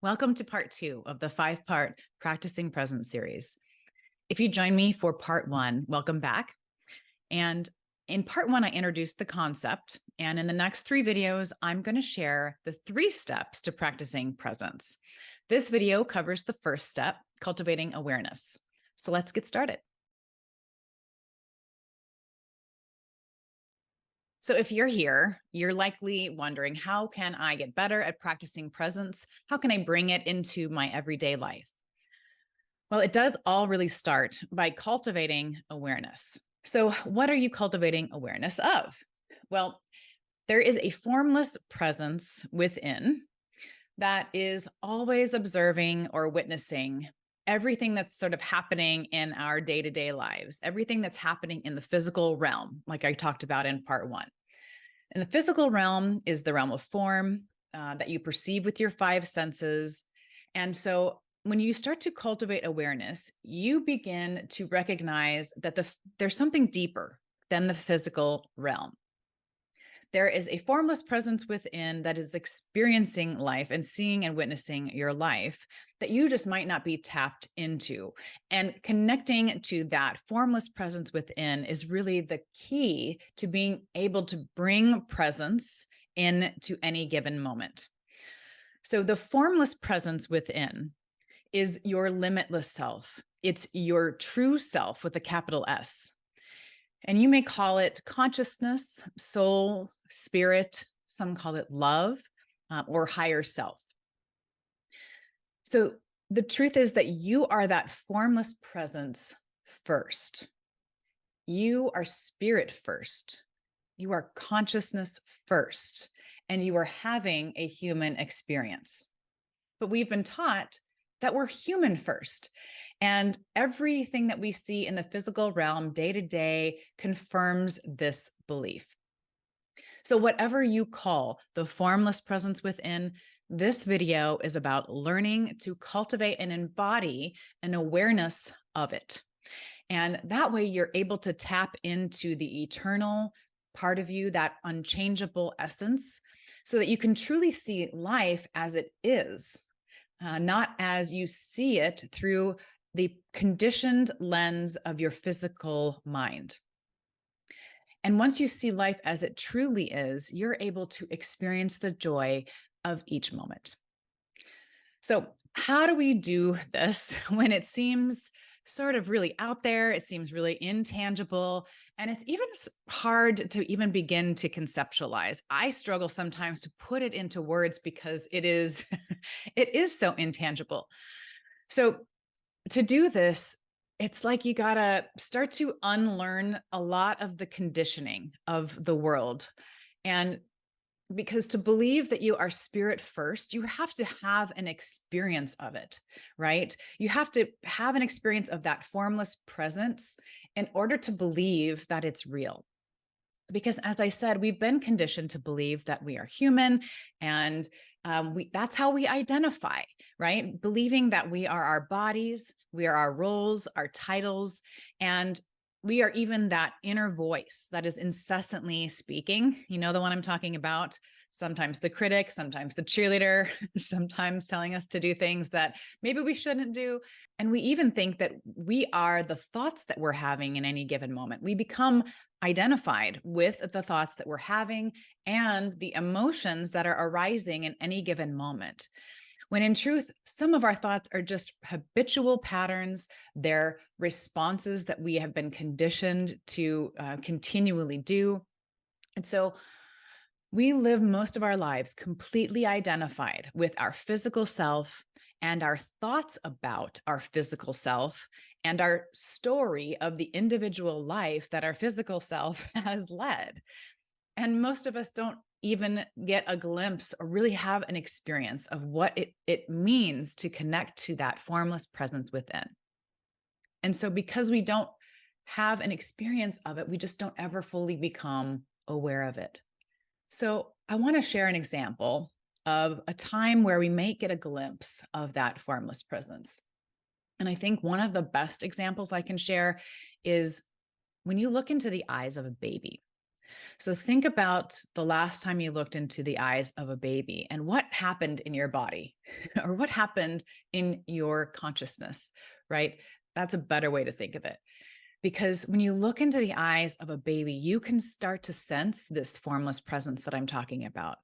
Welcome to part 2 of the 5-part Practicing Presence series. If you joined me for part 1, welcome back. And in part 1, I introduced the concept. And in the next 3 videos, I'm going to share the 3 steps to practicing presence. This video covers the first step, cultivating awareness. So let's get started. So if you're here, you're likely wondering, how can I get better at practicing presence? How can I bring it into my everyday life? Well, it does all really start by cultivating awareness. So, what are you cultivating awareness of? Well, there is a formless presence within that is always observing or witnessing everything that's sort of happening in our day to day lives, everything that's happening in the physical realm, like I talked about in part 1. And the physical realm is the realm of form that you perceive with your 5 senses. And so when you start to cultivate awareness, you begin to recognize that there's something deeper than the physical realm. There is a formless presence within that is experiencing life and seeing and witnessing your life that you just might not be tapped into. And connecting to that formless presence within is really the key to being able to bring presence into any given moment. So, the formless presence within is your limitless self. It's your true self with a capital S. And you may call it consciousness, soul, spirit, some call it love, or higher self. So the truth is that you are that formless presence first. You are spirit first. You are consciousness first. And you are having a human experience. But we've been taught that we're human first. And everything that we see in the physical realm day to day confirms this belief. So, whatever you call the formless presence within, this video is about learning to cultivate and embody an awareness of it. And that way, you're able to tap into the eternal part of you, that unchangeable essence, so that you can truly see life as it is, not as you see it through the conditioned lens of your physical mind. And once you see life as it truly is, you're able to experience the joy of each moment. So, how do we do this when it seems sort of really out there? It seems really intangible, and it's even hard to even begin to conceptualize. I struggle sometimes to put it into words because it is it is so intangible. So, to do this, it's like you gotta start to unlearn a lot of the conditioning of the world. And because to believe that you are spirit first, you have to have an experience of it, right? You have to have an experience of that formless presence in order to believe that it's real. Because as I said, we've been conditioned to believe that we are human, and that's how we identify, right? Believing that we are our bodies, we are our roles, our titles, and we are even that inner voice that is incessantly speaking. You know the one I'm talking about? Sometimes the critic, sometimes the cheerleader, sometimes telling us to do things that maybe we shouldn't do. And we even think that we are the thoughts that we're having in any given moment. We become identified with the thoughts that we're having and the emotions that are arising in any given moment. When in truth, some of our thoughts are just habitual patterns. They're responses that we have been conditioned to continually do. And so we live most of our lives completely identified with our physical self and our thoughts about our physical self and our story of the individual life that our physical self has led. And most of us don't even get a glimpse or really have an experience of what it means to connect to that formless presence within. And so, because we don't have an experience of it, we just don't ever fully become aware of it. So, I want to share an example of a time where we may get a glimpse of that formless presence. And I think one of the best examples I can share is when you look into the eyes of a baby. So think about the last time you looked into the eyes of a baby and what happened in your body or what happened in your consciousness, right? That's a better way to think of it. Because when you look into the eyes of a baby, you can start to sense this formless presence that I'm talking about.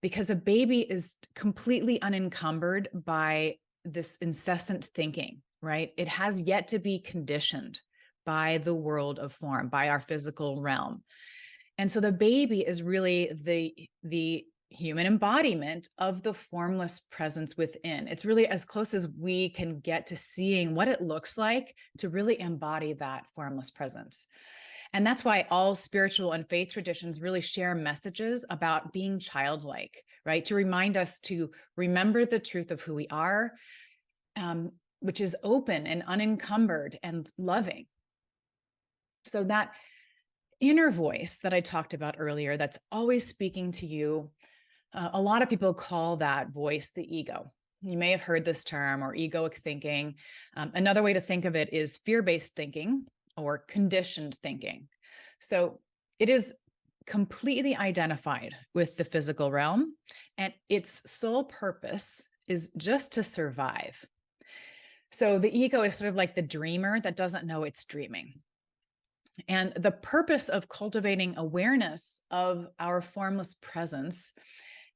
Because a baby is completely unencumbered by this incessant thinking, right? It has yet to be conditioned by the world of form, by our physical realm. And so the baby is really the human embodiment of the formless presence within. It's really as close as we can get to seeing what it looks like to really embody that formless presence. And that's why all spiritual and faith traditions really share messages about being childlike, right? To remind us to remember the truth of who we are, which is open and unencumbered and loving. So that inner voice that I talked about earlier, that's always speaking to you, a lot of people call that voice the ego. You may have heard this term or egoic thinking. Another way to think of it is fear-based thinking or conditioned thinking. So it is completely identified with the physical realm, and its sole purpose is just to survive. So the ego is sort of like the dreamer that doesn't know it's dreaming. And the purpose of cultivating awareness of our formless presence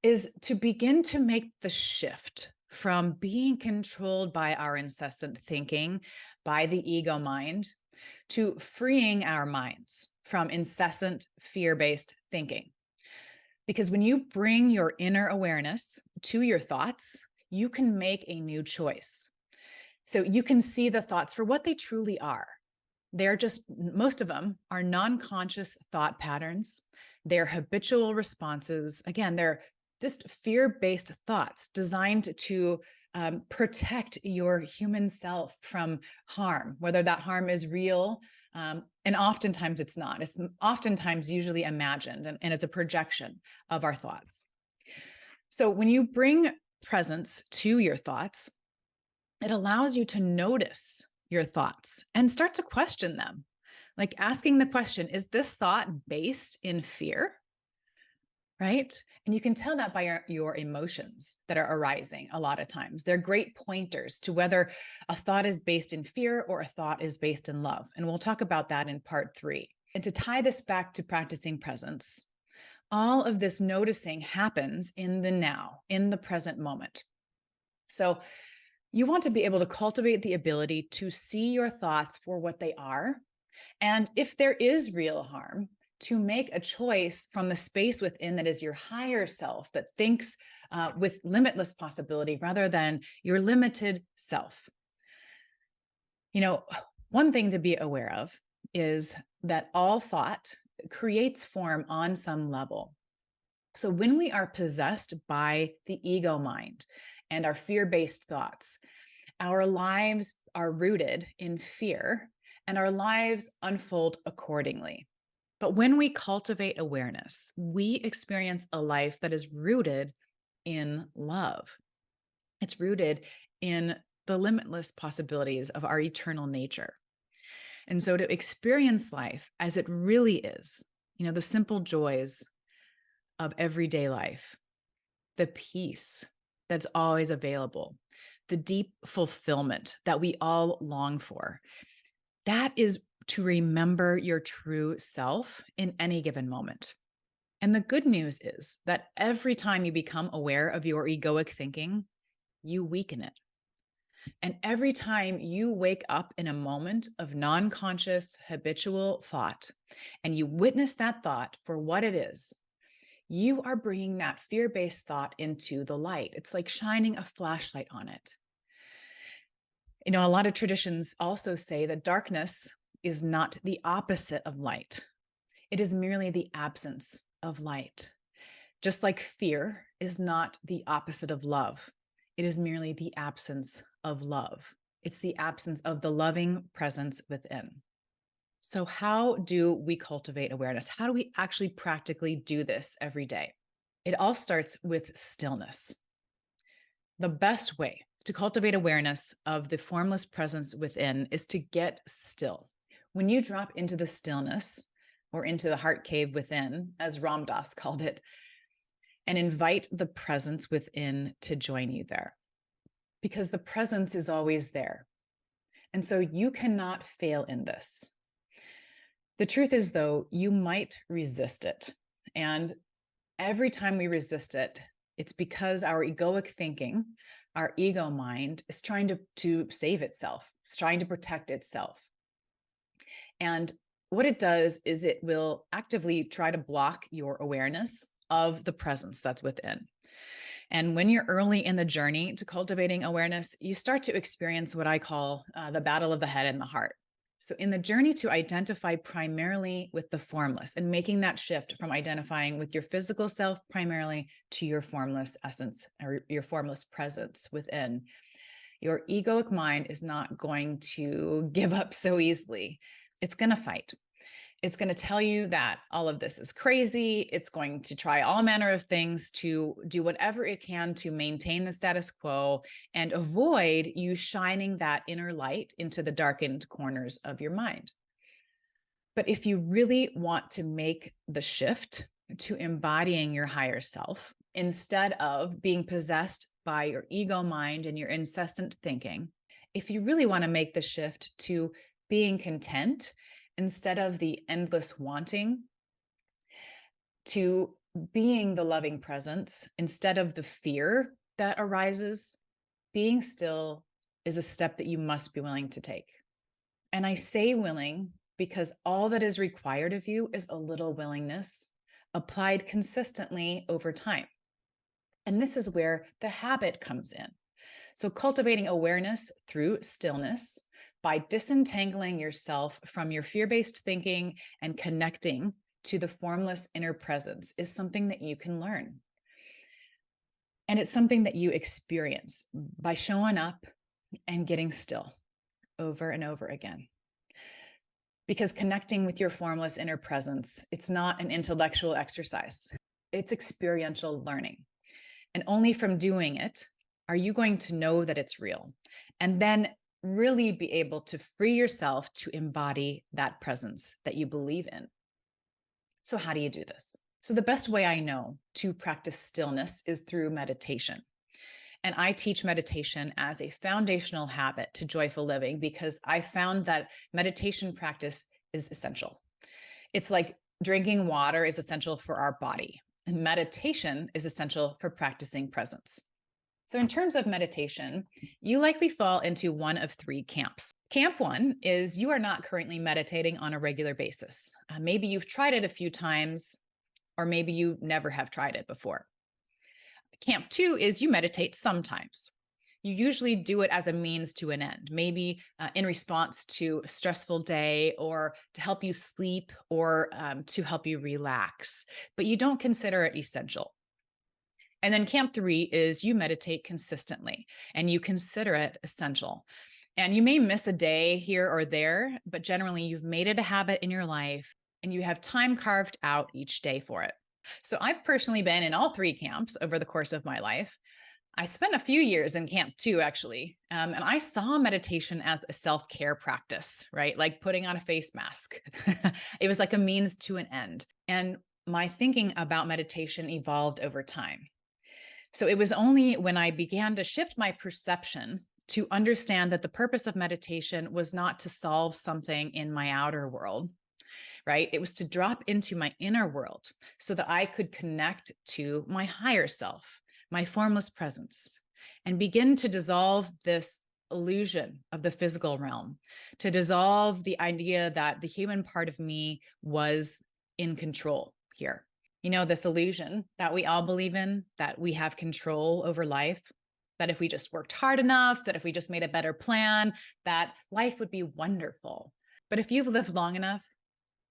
is to begin to make the shift from being controlled by our incessant thinking, by the ego mind, to freeing our minds from incessant fear-based thinking. Because when you bring your inner awareness to your thoughts, you can make a new choice. So you can see the thoughts for what they truly are. They're just, most of them are non-conscious thought patterns. They're habitual responses. Again, they're just fear-based thoughts designed to protect your human self from harm, whether that harm is real, and oftentimes it's not. It's oftentimes usually imagined, and it's a projection of our thoughts. So when you bring presence to your thoughts, it allows you to notice your thoughts and start to question them. Like asking the question, is this thought based in fear? Right? And you can tell that by your emotions that are arising a lot of times. They're great pointers to whether a thought is based in fear or a thought is based in love. And we'll talk about that in part 3. And to tie this back to practicing presence, all of this noticing happens in the now, in the present moment. So you want to be able to cultivate the ability to see your thoughts for what they are. And if there is real harm, to make a choice from the space within that is your higher self that thinks with limitless possibility rather than your limited self. You know, one thing to be aware of is that all thought creates form on some level. So when we are possessed by the ego mind and our fear-based thoughts, our lives are rooted in fear and our lives unfold accordingly. But when we cultivate awareness, we experience a life that is rooted in love. It's rooted in the limitless possibilities of our eternal nature. And so to experience life as it really is, the simple joys of everyday life, the peace that's always available, the deep fulfillment that we all long for, that is to remember your true self in any given moment. And the good news is that every time you become aware of your egoic thinking, you weaken it. And every time you wake up in a moment of non-conscious habitual thought and you witness that thought for what it is, you are bringing that fear-based thought into the light. It's like shining a flashlight on it. A lot of traditions also say that darkness is not the opposite of light. It is merely the absence of light. Just like fear is not the opposite of love. It is merely the absence of love. It's the absence of the loving presence within. So how do we cultivate awareness? How do we actually practically do this every day? It all starts with stillness. The best way to cultivate awareness of the formless presence within is to get still. When you drop into the stillness, or into the heart cave within, as Ram Dass called it, and invite the presence within to join you there. Because the presence is always there. And so you cannot fail in this. The truth is, though, you might resist it. And every time we resist it, it's because our egoic thinking, our ego mind, is trying to save itself, it's trying to protect itself. And what it does is it will actively try to block your awareness of the presence that's within. And when you're early in the journey to cultivating awareness, you start to experience what I call the battle of the head and the heart. So, in the journey to identify primarily with the formless and making that shift from identifying with your physical self primarily to your formless essence or your formless presence within, your egoic mind is not going to give up so easily. It's going to fight. It's going to tell you that all of this is crazy. It's going to try all manner of things to do whatever it can to maintain the status quo and avoid you shining that inner light into the darkened corners of your mind. But if you really want to make the shift to embodying your higher self, instead of being possessed by your ego mind and your incessant thinking, if you really want to make the shift to being content instead of the endless wanting, to being the loving presence instead of the fear that arises, being still is a step that you must be willing to take. And I say willing because all that is required of you is a little willingness applied consistently over time. And this is where the habit comes in. So, cultivating awareness through stillness by disentangling yourself from your fear-based thinking and connecting to the formless inner presence is something that you can learn. And it's something that you experience by showing up and getting still over and over again. Because connecting with your formless inner presence, it's not an intellectual exercise. It's experiential learning. And only from doing it are you going to know that it's real, and then really be able to free yourself to embody that presence that you believe in. So how do you do this? So the best way I know to practice stillness is through meditation. And I teach meditation as a foundational habit to joyful living because I found that meditation practice is essential. It's like drinking water is essential for our body, and meditation is essential for practicing presence. So in terms of meditation, you likely fall into one of three camps. Camp one is you are not currently meditating on a regular basis. Maybe you've tried it a few times, or maybe you never have tried it before. Camp two is you meditate sometimes. You usually do it as a means to an end, maybe in response to a stressful day or to help you sleep or to help you relax, but you don't consider it essential. And then camp three is you meditate consistently and you consider it essential. And you may miss a day here or there, but generally you've made it a habit in your life and you have time carved out each day for it. So I've personally been in all three camps over the course of my life. I spent a few years in camp two, actually, and I saw meditation as a self-care practice, right? Like putting on a face mask. It was like a means to an end. And my thinking about meditation evolved over time. So it was only when I began to shift my perception to understand that the purpose of meditation was not to solve something in my outer world, right? It was to drop into my inner world so that I could connect to my higher self, my formless presence, and begin to dissolve this illusion of the physical realm, to dissolve the idea that the human part of me was in control here. You know, this illusion that we all believe in, that we have control over life, that if we just worked hard enough, that if we just made a better plan, that life would be wonderful. But if you've lived long enough,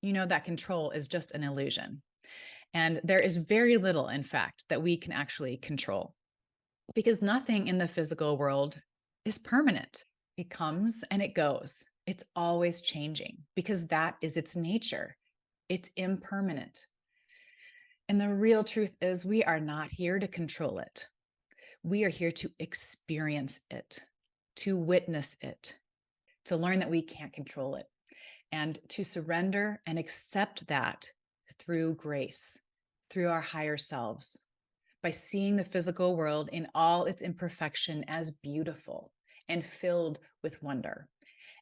you know that control is just an illusion. And there is very little, in fact, that we can actually control because nothing in the physical world is permanent. It comes and it goes. It's always changing because that is its nature. It's impermanent. And the real truth is we are not here to control it. We are here to experience it, to witness it, to learn that we can't control it. and to surrender and accept that through grace, through our higher selves, by seeing the physical world in all its imperfection as beautiful and filled with wonder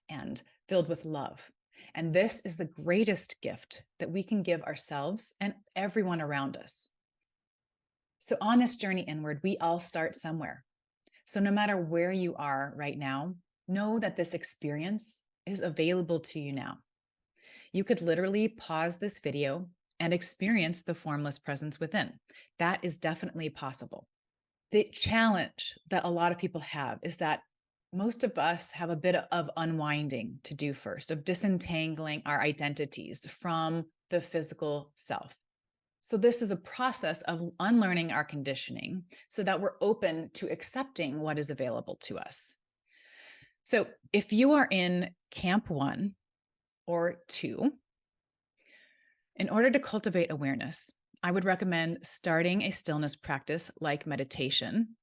and filled with love. And this is the greatest gift that we can give ourselves and everyone around us. So, on this journey inward, we all start somewhere. So, no matter where you are right now, know that this experience is available to you now. You could literally pause this video and experience the formless presence within. That is definitely possible. The challenge that a lot of people have is that most of us have a bit of unwinding to do first, of disentangling our identities from the physical self. So, this is a process of unlearning our conditioning so that we're open to accepting what is available to us. So, if you are in camp 1 or 2, in order to cultivate awareness, I would recommend starting a stillness practice like meditation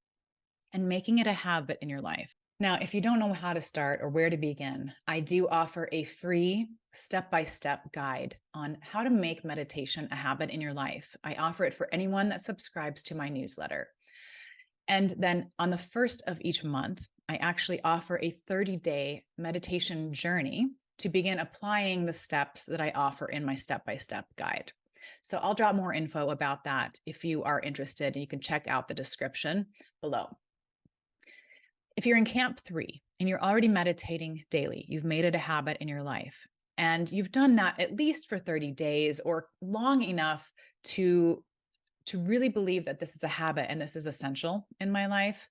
and making it a habit in your life. Now, if you don't know how to start or where to begin, I do offer a free step-by-step guide on how to make meditation a habit in your life. I offer it for anyone that subscribes to my newsletter. And then on the first of each month, I actually offer a 30-day meditation journey to begin applying the steps that I offer in my step-by-step guide. So I'll drop more info about that if you are interested, and you can check out the description below. If you're in camp 3 and you're already meditating daily, you've made it a habit in your life, and you've done that at least for 30 days or long enough to really believe that this is a habit and this is essential in my life.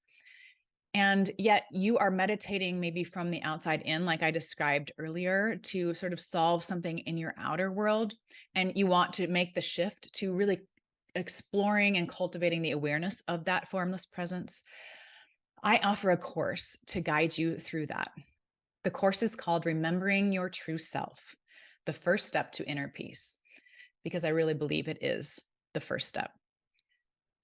And yet you are meditating maybe from the outside in, like I described earlier, to sort of solve something in your outer world. And you want to make the shift to really exploring and cultivating the awareness of that formless presence. I offer a course to guide you through that. The course is called Remembering Your True Self, the first step to inner peace, because I really believe it is the first step.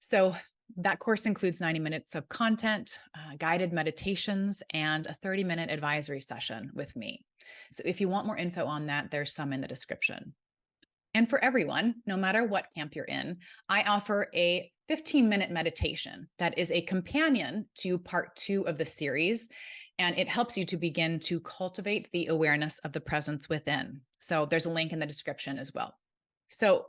So that course includes 90 minutes of content, guided meditations, and a 30-minute advisory session with me. So if you want more info on that, there's some in the description. And for everyone, no matter what camp you're in, I offer a 15-minute meditation that is a companion to part 2 of the series, and it helps you to begin to cultivate the awareness of the presence within. So there's a link in the description as well. So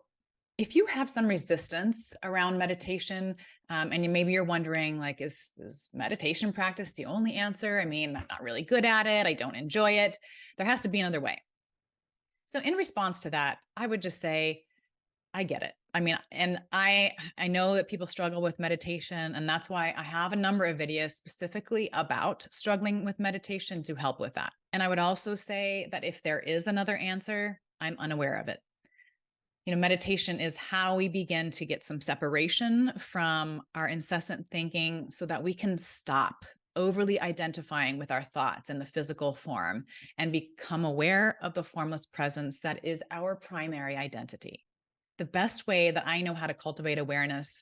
if you have some resistance around meditation, and maybe you're wondering, like, is meditation practice the only answer? I mean, I'm not really good at it. I don't enjoy it. There has to be another way. So in response to that, I would just say, I get it. I mean, and I know that people struggle with meditation, and that's why I have a number of videos specifically about struggling with meditation to help with that. And I would also say that if there is another answer, I'm unaware of it. Meditation is how we begin to get some separation from our incessant thinking so that we can stop overly identifying with our thoughts in the physical form and become aware of the formless presence that is our primary identity. The best way that I know how to cultivate awareness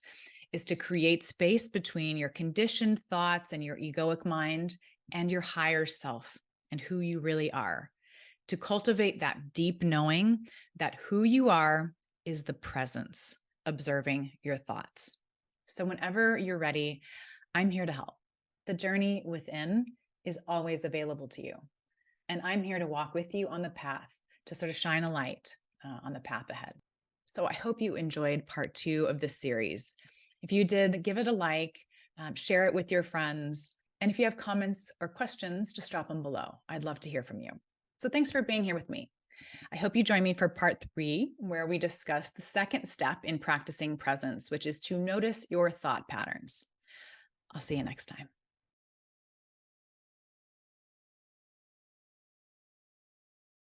is to create space between your conditioned thoughts and your egoic mind and your higher self and who you really are. To cultivate that deep knowing that who you are is the presence observing your thoughts. So whenever you're ready, I'm here to help. The journey within is always available to you. And I'm here to walk with you on the path, to sort of shine a light on the path ahead. So I hope you enjoyed part 2 of this series. If you did, give it a like, share it with your friends. And if you have comments or questions, just drop them below. I'd love to hear from you. So thanks for being here with me. I hope you join me for part 3, where we discuss the second step in practicing presence, which is to notice your thought patterns. I'll see you next time.